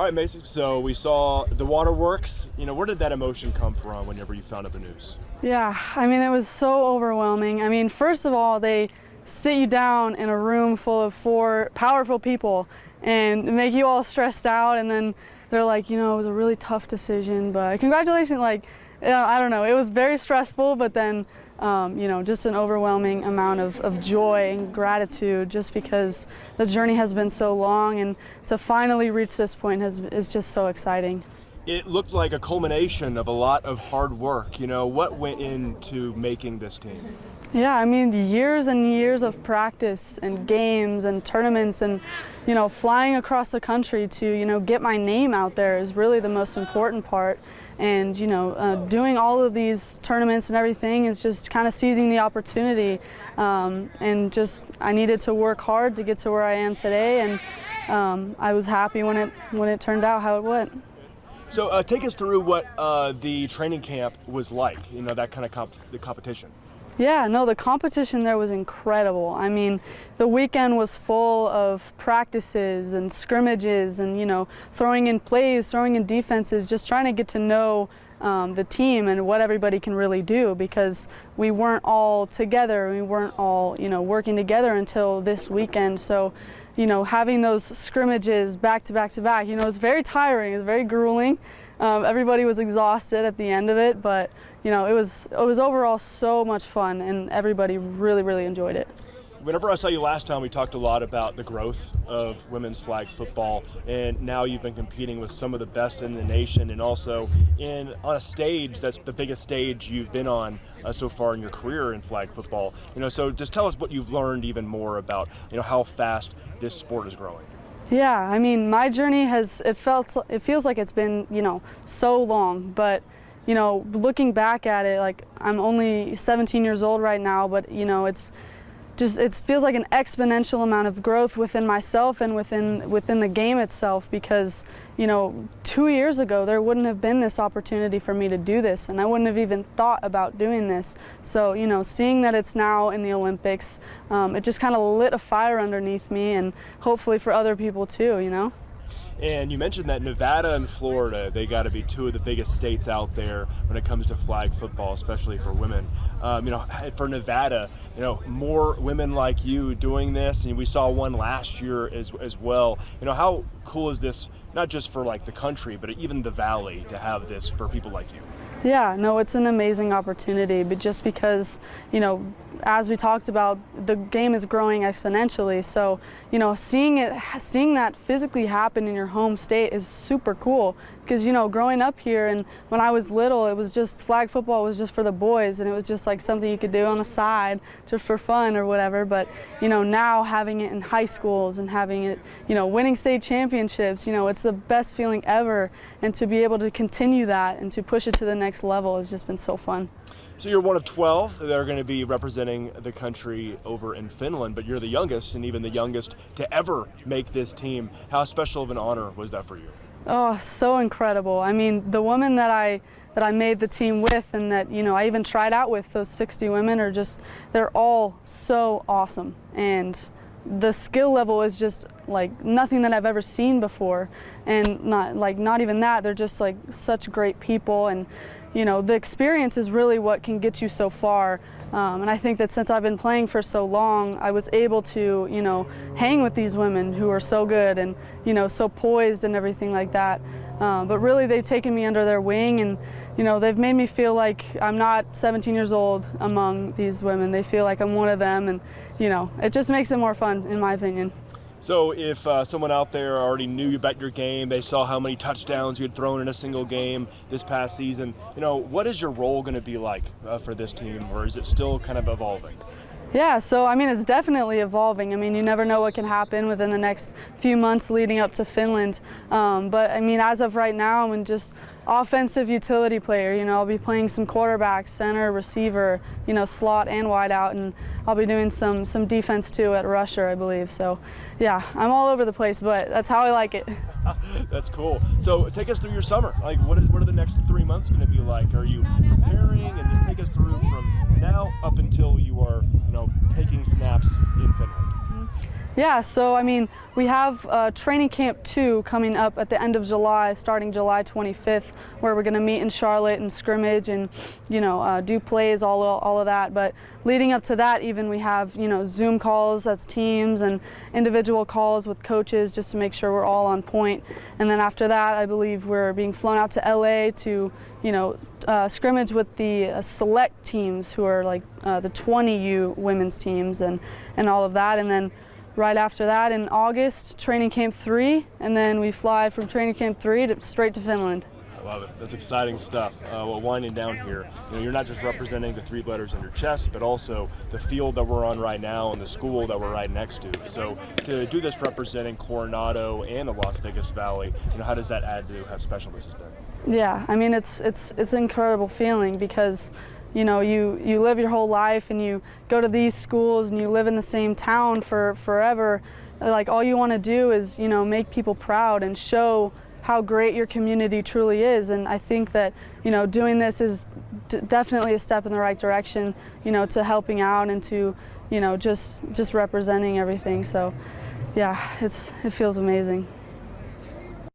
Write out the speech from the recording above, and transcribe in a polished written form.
All right, Maci, so we saw the waterworks. Where did that emotion come from whenever you found out the news? Yeah, I mean, it was so overwhelming. I mean, first of all, they sit you down in a room full of 4 powerful people and make you all stressed out, and then they're like, it was a really tough decision, but congratulations. I don't know, it was very stressful, but then just an overwhelming amount of joy and gratitude, just because the journey has been so long, and to finally reach this point is just so exciting. It looked like a culmination of a lot of hard work. What went into making this team? Yeah, I mean, years and years of practice and games and tournaments, and flying across the country to get my name out there is really the most important part. And doing all of these tournaments and everything is just kind of seizing the opportunity. And just I needed to work hard to get to where I am today, and I was happy when it turned out how it went. So take us through what the training camp was like. That kind of the competition. Yeah, no, the competition there was incredible. I mean, the weekend was full of practices and scrimmages and, throwing in plays, throwing in defenses, just trying to get to know the team and what everybody can really do, because we weren't all together. We weren't all, working together until this weekend. So, having those scrimmages back to back to back, it's very tiring. It's very grueling. Everybody was exhausted at the end of it, but it was overall so much fun, and everybody really, really enjoyed it. Whenever I saw you last time, we talked a lot about the growth of women's flag football, and now you've been competing with some of the best in the nation, and also on a stage that's the biggest stage you've been on so far in your career in flag football. So just tell us what you've learned even more about how fast this sport is growing. Yeah, I mean, my journey it feels like it's been, so long, but, looking back at it, like, I'm only 17 years old right now, but, it feels like an exponential amount of growth within myself and within the game itself, because 2 years ago there wouldn't have been this opportunity for me to do this, and I wouldn't have even thought about doing this. So seeing that it's now in the Olympics, it just kind of lit a fire underneath me, and hopefully for other people too. And you mentioned that Nevada and Florida, they got to be 2 of the biggest states out there when it comes to flag football, especially for women. For Nevada, more women like you doing this, and we saw one last year as well. How cool is this, not just for the country, but even the Valley, to have this for people like you? Yeah, no, it's an amazing opportunity, but just because, as we talked about, the game is growing exponentially. So, seeing that physically happen in your home state is super cool. Because, growing up here, and when I was little, it was just, flag football was just for the boys, and it was just like something you could do on the side just for fun or whatever. But, now having it in high schools and having it, winning state championships, it's the best feeling ever. And to be able to continue that and to push it to the next level has just been so fun. So you're one of 12 that are going to be representing the country over in Finland, but you're the youngest, and even the youngest to ever make this team. How special of an honor was that for you? Oh, so incredible. I mean, the women that I made the team with, and that I even tried out with, those 60 women, they're all so awesome, and the skill level is just like nothing that I've ever seen before. And not even that, they're just like such great people, and the experience is really what can get you so far. And I think that since I've been playing for so long, I was able to, hang with these women who are so good and, so poised and everything like that. But really, they've taken me under their wing, and, they've made me feel like I'm not 17 years old among these women. They feel like I'm one of them, and, it just makes it more fun, in my opinion. So if someone out there already knew about your game, they saw how many touchdowns you had thrown in a single game this past season, what is your role going to be like for this team, or is it still kind of evolving? Yeah, so I mean, it's definitely evolving. I mean, you never know what can happen within the next few months leading up to Finland. But I mean, as of right now, I'm just offensive utility player. I'll be playing some quarterback, center, receiver, slot and wide out, and I'll be doing some defense too at rusher, I believe. So yeah, I'm all over the place, but that's how I like it. That's cool. So take us through your summer. What are the next 3 months going to be like? Are you preparing? And just take us through from now up until you are, taking snaps in Finland. Yeah, so I mean, we have training camp 2 coming up at the end of July, starting July 25th, where we're going to meet in Charlotte and scrimmage and, do plays, all of that. But leading up to that, even we have, Zoom calls as teams and individual calls with coaches just to make sure we're all on point. And then after that, I believe we're being flown out to LA to, scrimmage with the select teams who are like the 20U women's teams and all of that. And then right after that, in August, training camp 3, and then we fly from training camp 3 straight to Finland. I love it. That's exciting stuff. Well, winding down here, you're not just representing the 3 letters on your chest, but also the field that we're on right now and the school that we're right next to. So to do this representing Coronado and the Las Vegas Valley, how does that add to how special this has been? Yeah, I mean, it's an incredible feeling because you live your whole life and you go to these schools and you live in the same town for forever. Like, all you want to do is, make people proud and show how great your community truly is. And I think that, doing this is definitely a step in the right direction, to helping out and to, just representing everything. So, yeah, it feels amazing.